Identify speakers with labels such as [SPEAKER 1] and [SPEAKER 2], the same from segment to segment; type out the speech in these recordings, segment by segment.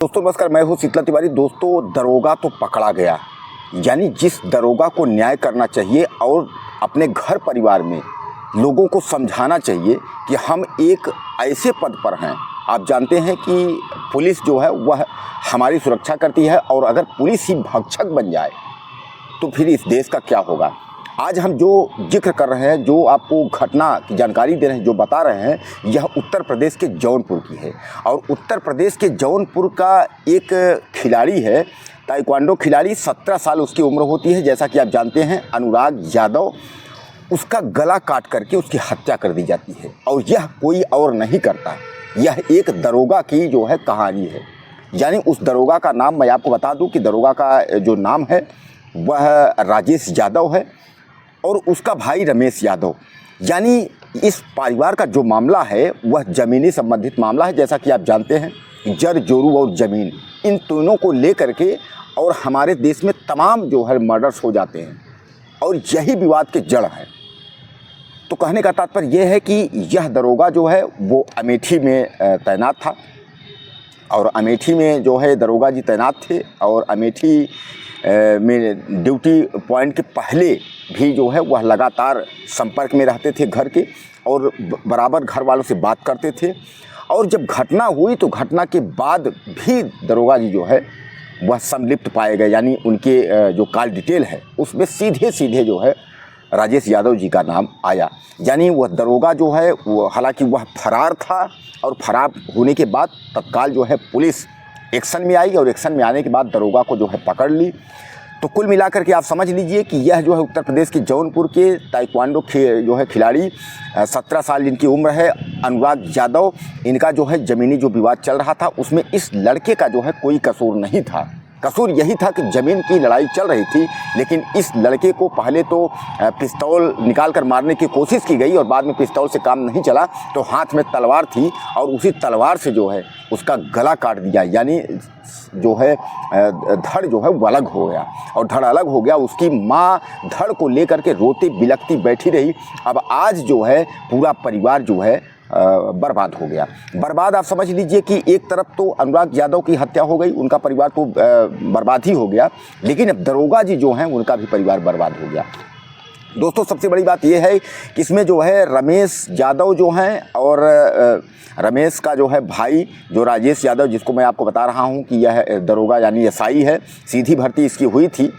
[SPEAKER 1] दोस्तों नमस्कार, मैं हूं शीतला तिवारी। दोस्तों दरोगा तो पकड़ा गया, यानी जिस दरोगा को न्याय करना चाहिए और अपने घर परिवार में लोगों को समझाना चाहिए कि हम एक ऐसे पद पर हैं। आप जानते हैं कि पुलिस जो है वह हमारी सुरक्षा करती है और अगर पुलिस ही भक्षक बन जाए तो फिर इस देश का क्या होगा। आज हम जो जिक्र कर रहे हैं, जो आपको घटना की जानकारी दे रहे हैं, जो बता रहे हैं, यह उत्तर प्रदेश के जौनपुर की है। और उत्तर प्रदेश के जौनपुर का एक खिलाड़ी है, ताइक्वांडो खिलाड़ी, 17 साल उसकी उम्र होती है। जैसा कि आप जानते हैं, अनुराग यादव, उसका गला काट करके उसकी हत्या कर दी जाती है। और यह कोई और नहीं करता, यह एक दरोगा की जो है कहानी है। यानी उस दरोगा का नाम मैं आपको बता दूं कि दरोगा का जो नाम है वह राजेश यादव है और उसका भाई रमेश यादव। यानी इस परिवार का जो मामला है वह ज़मीनी संबंधित मामला है। जैसा कि आप जानते हैं, जर जोरू और ज़मीन, इन तीनों को लेकर के और हमारे देश में तमाम जो है मर्डर्स हो जाते हैं और यही विवाद के जड़ है। तो कहने का तात्पर्य यह है कि यह दरोगा जो है वो अमेठी में तैनात था और अमेठी में जो है दरोगा जी तैनात थे और अमेठी में ड्यूटी पॉइंट के पहले भी जो है वह लगातार संपर्क में रहते थे घर के और बराबर घर वालों से बात करते थे। और जब घटना हुई तो घटना के बाद भी दरोगा जी जो है वह संलिप्त पाए गए। यानी उनके जो कॉल डिटेल है उसमें सीधे सीधे जो है राजेश यादव जी का नाम आया। यानी वह दरोगा जो है वो, हालांकि वह फरार था और फरार होने के बाद तत्काल जो है पुलिस एक्शन में आई और एक्शन में आने के बाद दरोगा को जो है पकड़ ली। तो कुल मिलाकर के आप समझ लीजिए कि यह जो है उत्तर प्रदेश के जौनपुर के ताइक्वांडो जो है खिलाड़ी, 17 साल जिनकी उम्र है, अनुराग यादव, इनका जो है ज़मीनी जो विवाद चल रहा था उसमें इस लड़के का जो है कोई कसूर नहीं था। कसूर यही था कि ज़मीन की लड़ाई चल रही थी, लेकिन इस लड़के को पहले तो पिस्तौल निकाल कर मारने की कोशिश की गई और बाद में पिस्तौल से काम नहीं चला तो हाथ में तलवार थी और उसी तलवार से जो है उसका गला काट दिया। यानी जो है धड़ जो है वो अलग हो गया और धड़ अलग हो गया। उसकी माँ धड़ को लेकर के रोती बिलखती बैठी रही। अब आज जो है पूरा परिवार जो है बर्बाद हो गया। बर्बाद आप समझ लीजिए कि एक तरफ तो अनुराग यादव की हत्या हो गई, उनका परिवार तो बर्बाद ही हो गया, लेकिन अब दरोगा जी जो हैं उनका भी परिवार बर्बाद हो गया। दोस्तों सबसे बड़ी बात यह है कि इसमें जो है रमेश यादव जो हैं और रमेश का जो है भाई जो राजेश यादव, जिसको मैं आपको बता रहा हूं कि यह दरोगा यानी एसआई है, सीधी भर्ती इसकी हुई थी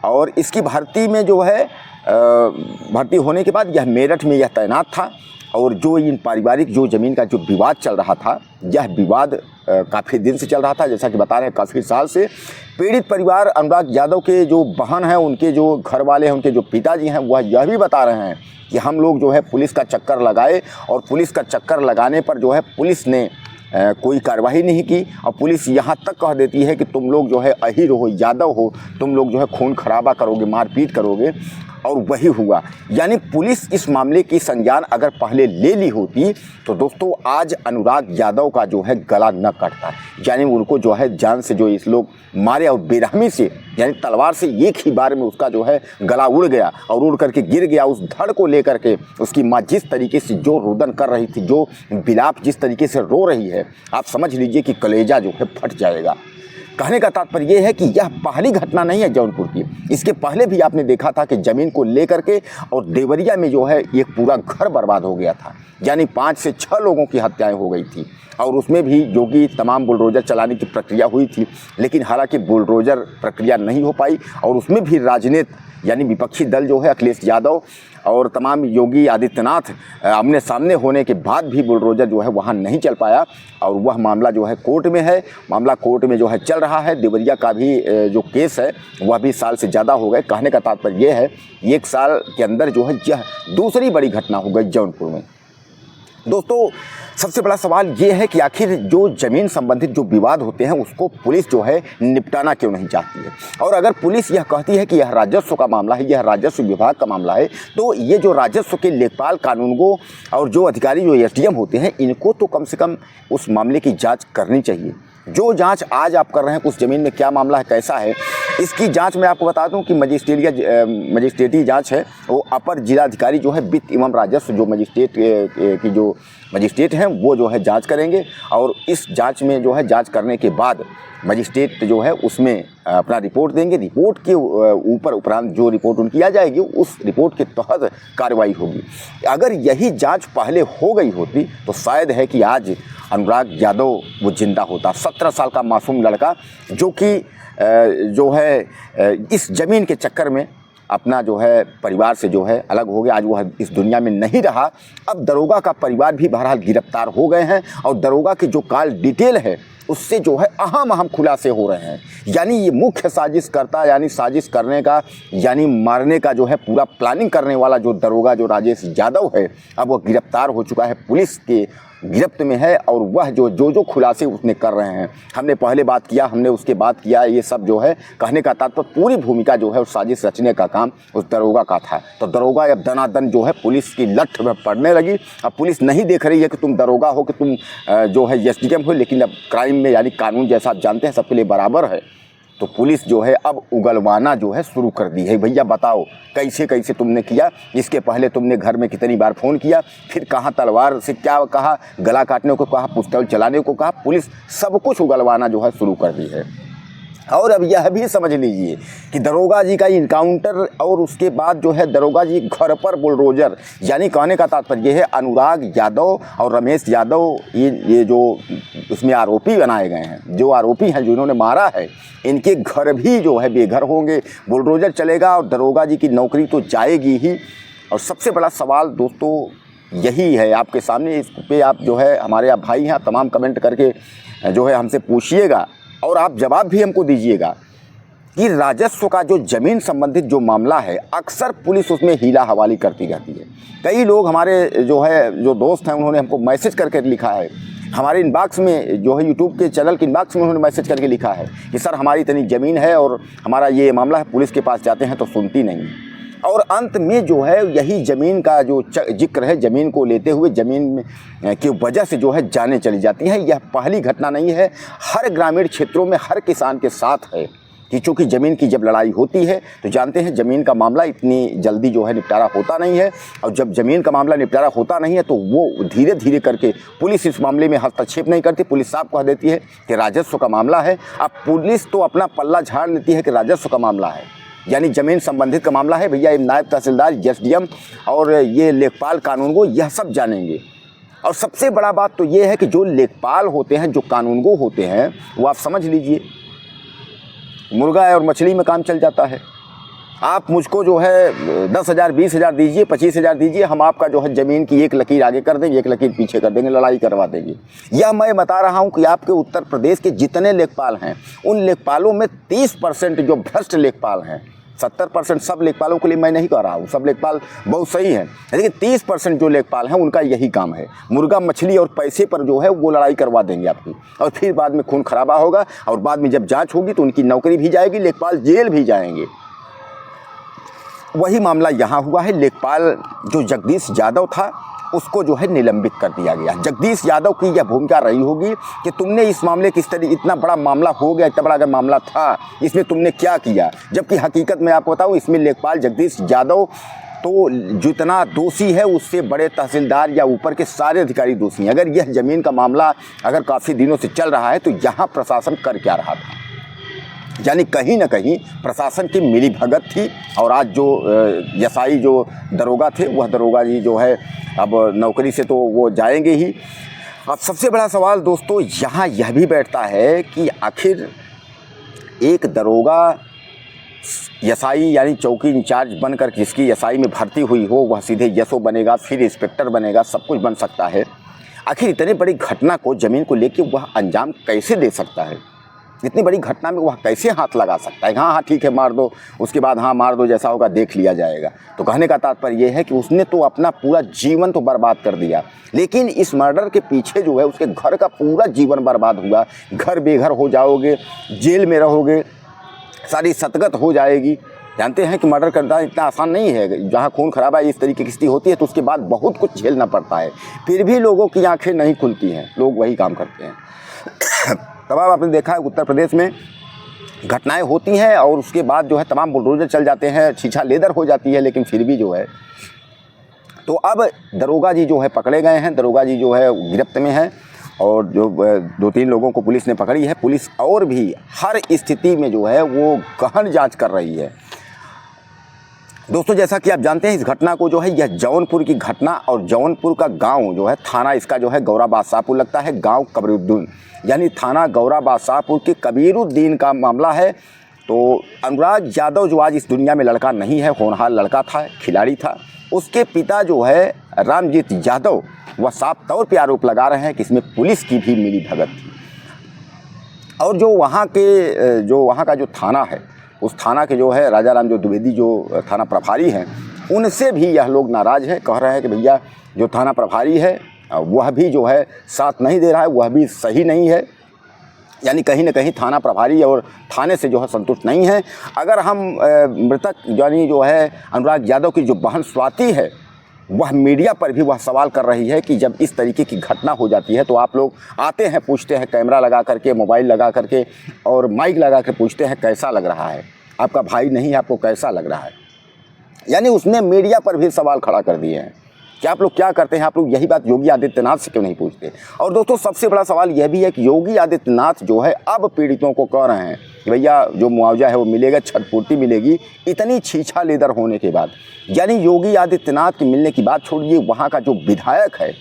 [SPEAKER 1] और इसकी भर्ती में जो है भर्ती होने के बाद यह मेरठ में यह तैनात था। और जो इन पारिवारिक जो ज़मीन का जो विवाद चल रहा था, यह विवाद काफ़ी दिन से चल रहा था, जैसा कि बता रहे हैं काफ़ी साल से। पीड़ित परिवार अनुराग यादव के जो बहन हैं, उनके जो घर वाले हैं, उनके जो पिताजी हैं, वह यह भी बता रहे हैं कि हम लोग जो है पुलिस का चक्कर लगाए और पुलिस का चक्कर लगाने पर जो है पुलिस ने कोई कार्रवाई नहीं की और पुलिस यहाँ तक कह देती है कि तुम लोग जो है अहीर हो, यादव हो, तुम लोग जो है खून खराबा करोगे, मारपीट करोगे। और वही हुआ। यानी पुलिस इस मामले की संज्ञान अगर पहले ले ली होती तो दोस्तों आज अनुराग यादव का जो है गला न कटता। यानी उनको जो है जान से जो इस लोग मारे और बेरहमी से, यानी तलवार से एक ही बार में उसका जो है गला उड़ गया और उड़ करके गिर गया। उस धड़ को लेकर के उसकी माँ जिस तरीके से जो रुदन कर रही थी, जो विलाप जिस तरीके से रो रही है, आप समझ लीजिए कि कलेजा जो है फट जाएगा। कहने का तात्पर्य यह है कि यह पहली घटना नहीं है जौनपुर की। इसके पहले भी आपने देखा था कि ज़मीन को लेकर के और देवरिया में जो है एक पूरा घर बर्बाद हो गया था। यानी 5 से 6 लोगों की हत्याएं हो गई थी और उसमें भी योगी तमाम बुलडोजर चलाने की प्रक्रिया हुई थी, लेकिन हालांकि बुलडोजर प्रक्रिया नहीं हो पाई और उसमें भी राजनीति यानी विपक्षी दल जो है अखिलेश यादव और तमाम योगी आदित्यनाथ आमने सामने होने के बाद भी बुलडोजर जो है वहाँ नहीं चल पाया और वह मामला जो है कोर्ट में है। मामला कोर्ट में जो है चल रहा है। देवरिया का भी जो केस है वह भी साल से ज़्यादा हो गए। कहने का तात्पर्य यह है 1 साल के अंदर जो है यह दूसरी बड़ी घटना हो गई जौनपुर में। दोस्तों सबसे बड़ा सवाल ये है कि आखिर जो ज़मीन संबंधित जो विवाद होते हैं उसको पुलिस जो है निपटाना क्यों नहीं चाहती है। और अगर पुलिस यह कहती है कि यह राजस्व का मामला है, यह राजस्व विभाग का मामला है, तो ये जो राजस्व के लेखपाल, कानूनगो और जो अधिकारी जो एसडीएम होते हैं, इनको तो कम से कम उस मामले की जाँच करनी चाहिए। जो जांच आज आप कर रहे हैं उस ज़मीन में क्या मामला है, कैसा है, इसकी जांच मैं आपको बता दूं कि मजिस्ट्रेटी जांच है, वो अपर जिलाधिकारी जो है वित्त एवं राजस्व जो मजिस्ट्रेट हैं वो जो है जांच करेंगे। और इस जांच में जो है जांच करने के बाद मजिस्ट्रेट जो है उसमें अपना रिपोर्ट देंगे। रिपोर्ट के ऊपर उपरांत जो रिपोर्ट उनकी आ जाएगी उस रिपोर्ट के तहत कार्रवाई होगी। अगर यही जांच पहले हो गई होती तो शायद है कि आज अनुराग यादव वो जिंदा होता। 17 साल का मासूम लड़का जो कि जो है इस ज़मीन के चक्कर में अपना जो है परिवार से जो है अलग हो गया, आज वह इस दुनिया में नहीं रहा। अब दरोगा का परिवार भी बहरहाल गिरफ्तार हो गए हैं और दरोगा की जो कॉल डिटेल है उससे जो है अहम खुलासे हो रहे हैं। यानी ये मुख्य साजिश करता, यानी साजिश करने का, यानी मारने का जो है पूरा प्लानिंग करने वाला जो दरोगा जो राजेश यादव है, अब वह गिरफ्तार हो चुका है, पुलिस के गिरफ्त में है। और वह जो खुलासे उसने कर रहे हैं, हमने पहले बात किया, हमने उसके बाद किया, ये सब जो है कहने का तात्पर्य पूरी भूमिका जो है उस साजिश रचने का काम उस दरोगा का था। तो दरोगा अब दनादन जो है पुलिस की लठ में पड़ने लगी। अब पुलिस नहीं देख रही है कि तुम दरोगा हो, कि तुम जो है एसडीएम हो, लेकिन अब क्राइम में यानी कानून जैसा आप जानते हैं सबके लिए बराबर है। तो पुलिस जो है अब उगलवाना जो है शुरू कर दी है। भैया बताओ कैसे कैसे तुमने किया, इसके पहले तुमने घर में कितनी बार फ़ोन किया, फिर कहाँ तलवार से क्या कहा, गला काटने को कहा, पिस्तौल चलाने को कहा, पुलिस सब कुछ उगलवाना जो है शुरू कर दी है। और अब यह भी समझ लीजिए कि दरोगा जी का इनकाउंटर और उसके बाद जो है दरोगा जी घर पर बुलडोजर, यानी कहने का तात्पर्य यह है अनुराग यादव और रमेश यादव ये जो उसमें आरोपी बनाए गए हैं, जो आरोपी हैं जिन्होंने मारा है, इनके घर भी जो है बेघर होंगे, बुलडोजर चलेगा और दरोगा जी की नौकरी तो जाएगी ही। और सबसे बड़ा सवाल दोस्तों यही है आपके सामने, इस पे आप जो है हमारे आप भाई हैं, तमाम कमेंट करके जो है हमसे पूछिएगा और आप जवाब भी हमको दीजिएगा कि राजस्व का जो ज़मीन संबंधित जो मामला है, अक्सर पुलिस उसमें हीला हवाली करती रहती है। कई लोग हमारे जो दोस्त हैं उन्होंने हमको मैसेज करके लिखा है, हमारे इनबॉक्स में जो है यूट्यूब के चैनल के इनबॉक्स में उन्होंने मैसेज करके लिखा है कि सर हमारी इतनी ज़मीन है और हमारा ये मामला है, पुलिस के पास जाते हैं तो सुनती नहीं। और अंत में जो है यही ज़मीन का जो जिक्र है, ज़मीन को लेते हुए ज़मीन की वजह से जो है जानें चली जाती हैं। यह पहली घटना नहीं है, हर ग्रामीण क्षेत्रों में हर किसान के साथ है कि चूँकि ज़मीन की जब लड़ाई होती है तो जानते हैं ज़मीन का मामला इतनी जल्दी जो है निपटारा होता नहीं है। और जब ज़मीन का मामला निपटारा होता नहीं है तो वो धीरे धीरे करके पुलिस इस मामले में हस्तक्षेप नहीं करती। पुलिस साफ कह देती है कि राजस्व का मामला है। अब पुलिस तो अपना पल्ला झाड़ लेती है कि राजस्व का मामला है, यानी ज़मीन संबंधित का मामला है। भैया नायब तहसीलदार, एसडीएम और ये लेखपाल कानूनगो यह सब जानेंगे। और सबसे बड़ा बात तो ये है कि जो लेखपाल होते हैं, जो कानूनगो होते हैं, वो आप समझ लीजिए मुर्गा और मछली में काम चल जाता है। आप मुझको जो है 10,000 20,000 दीजिए, 25,000 दीजिए, हम आपका जो है ज़मीन की एक लकीर आगे कर देंगे, एक लकीर पीछे कर देंगे, लड़ाई करवा देंगे। यह मैं बता रहा हूं कि आपके उत्तर प्रदेश के जितने लेखपाल हैं उन लेखपालों में 30% जो भ्रष्ट लेखपाल हैं, 70% सब लेखपालों के लिए मैं नहीं कह रहा हूँ, सब लेखपाल बहुत सही हैं, लेकिन 30% जो लेखपाल हैं उनका यही काम है, मुर्गा मछली और पैसे पर जो है वो लड़ाई करवा देंगे आपकी। और फिर बाद में खून खराबा होगा और बाद में जब जांच होगी तो उनकी नौकरी भी जाएगी, लेखपाल जेल भी जाएंगे। वही मामला यहाँ हुआ है। लेखपाल जो जगदीश यादव था उसको जो है निलंबित कर दिया गया। जगदीश यादव की यह भूमिका रही होगी कि तुमने इस मामले किस तरह, इतना बड़ा मामला हो गया, इतना बड़ा अगर मामला था, इसमें तुमने क्या किया। जबकि हकीकत में आपको बताऊं, इसमें लेखपाल जगदीश यादव तो जितना दोषी है उससे बड़े तहसीलदार या ऊपर के सारे अधिकारी दोषी हैं। अगर यह ज़मीन का मामला अगर काफ़ी दिनों से चल रहा है तो यहाँ प्रशासन कर क्या रहा था, यानी कहीं ना कहीं प्रशासन की मिली भगत थी। और आज जो यसाई जो दरोगा थे, वह दरोगा जी जो है अब नौकरी से तो वो जाएंगे ही। अब सबसे बड़ा सवाल दोस्तों यहाँ यह भी बैठता है कि आखिर एक दरोगा यसाई यानी चौकी इंचार्ज बनकर जिसकी यसाई में भर्ती हुई हो, वह सीधे यसो बनेगा, फिर इंस्पेक्टर बनेगा, सब कुछ बन सकता है। आखिर इतनी बड़ी घटना को, ज़मीन को लेकर वह अंजाम कैसे दे सकता है? इतनी बड़ी घटना में वह कैसे हाथ लगा सकता है? हाँ ठीक है मार दो, उसके बाद हाँ मार दो, जैसा होगा देख लिया जाएगा। तो कहने का तात्पर्य यह है कि उसने तो अपना पूरा जीवन तो बर्बाद कर दिया, लेकिन इस मर्डर के पीछे जो है उसके घर का पूरा जीवन बर्बाद हुआ। घर बेघर हो जाओगे, जेल में रहोगे, सारी सतगत हो जाएगी। जानते हैं कि मर्डर करना इतना आसान नहीं है। जहाँ खून खराबा इस तरीके की स्थिति होती है तो उसके बाद बहुत कुछ झेलना पड़ता है, फिर भी लोगों की आंखें नहीं खुलती हैं, लोग वही काम करते हैं। तब आपने देखा है उत्तर प्रदेश में घटनाएं होती हैं और उसके बाद जो है तमाम बुलडोजर चल जाते हैं, छीछा लेदर हो जाती है, लेकिन फिर भी जो है तो अब दरोगा जी जो है पकड़े गए हैं, दरोगा जी जो है गिरफ्त में हैं और जो 2-3 लोगों को पुलिस ने पकड़ी है। पुलिस और भी हर स्थिति में जो है वो गहन जांच कर रही है। दोस्तों, जैसा कि आप जानते हैं, इस घटना को जो है यह जौनपुर की घटना और जौनपुर का गांव जो है, थाना इसका जो है गौरा बादशाहपुर लगता है, गांव कबीरुद्दीन, यानी थाना गौरा बादशाहपुर के कबीरुद्दीन का मामला है। तो अनुराग यादव जो आज इस दुनिया में लड़का नहीं है, होनहार लड़का था, खिलाड़ी था। उसके पिता जो है रामजीत यादव, वह साफ तौर पे आरोप लगा रहे हैं कि इसमें पुलिस की भी मिली भगत थी। और जो वहाँ का जो थाना है, उस थाना के जो है राजा राम जो द्विवेदी जो थाना प्रभारी हैं, उनसे भी यह लोग नाराज़ हैं। कह रहे हैं कि भैया जो थाना प्रभारी है वह भी जो है साथ नहीं दे रहा है, वह भी सही नहीं है। यानी कहीं ना कहीं थाना प्रभारी और थाने से जो है संतुष्ट नहीं है। अगर हम मृतक यानी जो है अनुराग यादव की जो बहन स्वाति है, वह मीडिया पर भी वह सवाल कर रही है कि जब इस तरीके की घटना हो जाती है तो आप लोग आते हैं, पूछते हैं, कैमरा लगा करके, मोबाइल लगा करके और माइक लगा कर पूछते हैं कैसा लग रहा है, आपका भाई नहीं है, आपको कैसा लग रहा है। यानी उसने मीडिया पर भी सवाल खड़ा कर दिए हैं कि आप लोग क्या करते हैं, आप लोग यही बात योगी आदित्यनाथ से क्यों नहीं पूछते। और दोस्तों, सबसे बड़ा सवाल यह भी है कि योगी आदित्यनाथ जो है अब पीड़ितों को कह रहे हैं कि भैया जो मुआवजा है वो मिलेगा, क्षतिपूर्ति मिलेगी, इतनी छीछा लेदर होने के बाद। यानी योगी आदित्यनाथ की मिलने की बात छोड़िए, वहाँ का जो विधायक है,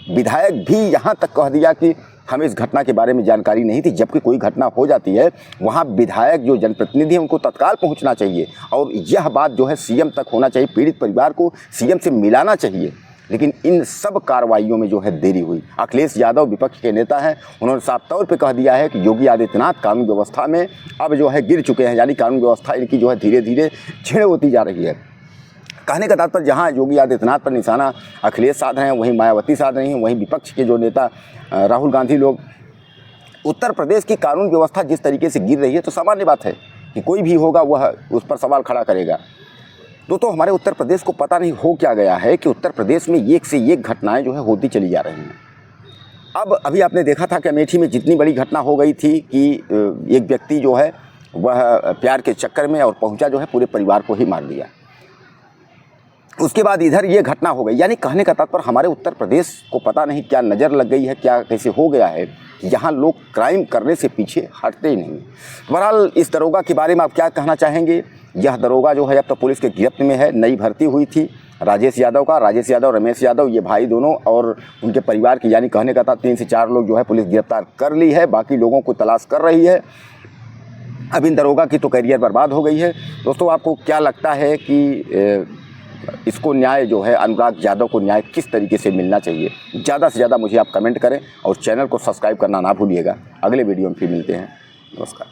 [SPEAKER 1] विधायक भी यहाँ तक कह दिया कि हमें इस घटना के बारे में जानकारी नहीं थी। जबकि कोई घटना हो जाती है, वहाँ विधायक जो जनप्रतिनिधि हैं उनको तत्काल पहुँचना चाहिए और यह बात जो है सीएम तक होना चाहिए, पीड़ित परिवार को सीएम से मिलाना चाहिए। लेकिन इन सब कार्रवाइयों में जो है देरी हुई। अखिलेश यादव विपक्ष के नेता हैं, उन्होंने साफ तौर पे कह दिया है कि योगी आदित्यनाथ कानून व्यवस्था में अब जो है गिर चुके हैं, यानी कानून व्यवस्था इनकी जो है धीरे धीरे छीड़ होती जा रही है। कहने का तात्पर्य जहाँ योगी आदित्यनाथ पर निशाना अखिलेश साध रहे हैं, वहीं मायावती साध रही हैं, वहीं विपक्ष के जो नेता राहुल गांधी लोग। उत्तर प्रदेश की कानून व्यवस्था जिस तरीके से गिर रही है तो सामान्य बात है कि कोई भी होगा वह उस पर सवाल खड़ा करेगा। दोस्तों, हमारे उत्तर प्रदेश को पता नहीं हो क्या गया है कि उत्तर प्रदेश में एक से एक घटनाएं जो है होती चली जा रही हैं। अब अभी आपने देखा था कि अमेठी में जितनी बड़ी घटना हो गई थी कि एक व्यक्ति जो है वह प्यार के चक्कर में और पहुंचा जो है पूरे परिवार को ही मार दिया। उसके बाद इधर ये घटना हो गई। यानी कहने का तात्पर्य हमारे उत्तर प्रदेश को पता नहीं क्या नज़र लग गई है, क्या कैसे हो गया है, यहाँ लोग क्राइम करने से पीछे हटते ही नहीं। बहरहाल इस दरोगा के बारे में आप क्या कहना चाहेंगे? यह दरोगा जो है अब तो पुलिस के गिरफ्त में है। नई भर्ती हुई थी राजेश यादव, रमेश यादव, ये भाई दोनों और उनके परिवार की, यानी कहने का था 3 से 4 लोग जो है पुलिस गिरफ्तार कर ली है, बाकी लोगों को तलाश कर रही है। अब इन दरोगा की तो करियर बर्बाद हो गई है। दोस्तों, आपको क्या लगता है कि इसको न्याय जो है, अनुराग यादव को न्याय किस तरीके से मिलना चाहिए? ज़्यादा से ज़्यादा मुझे आप कमेंट करें और चैनल को सब्सक्राइब करना ना भूलिएगा। अगले वीडियो में फिर मिलते हैं। नमस्कार।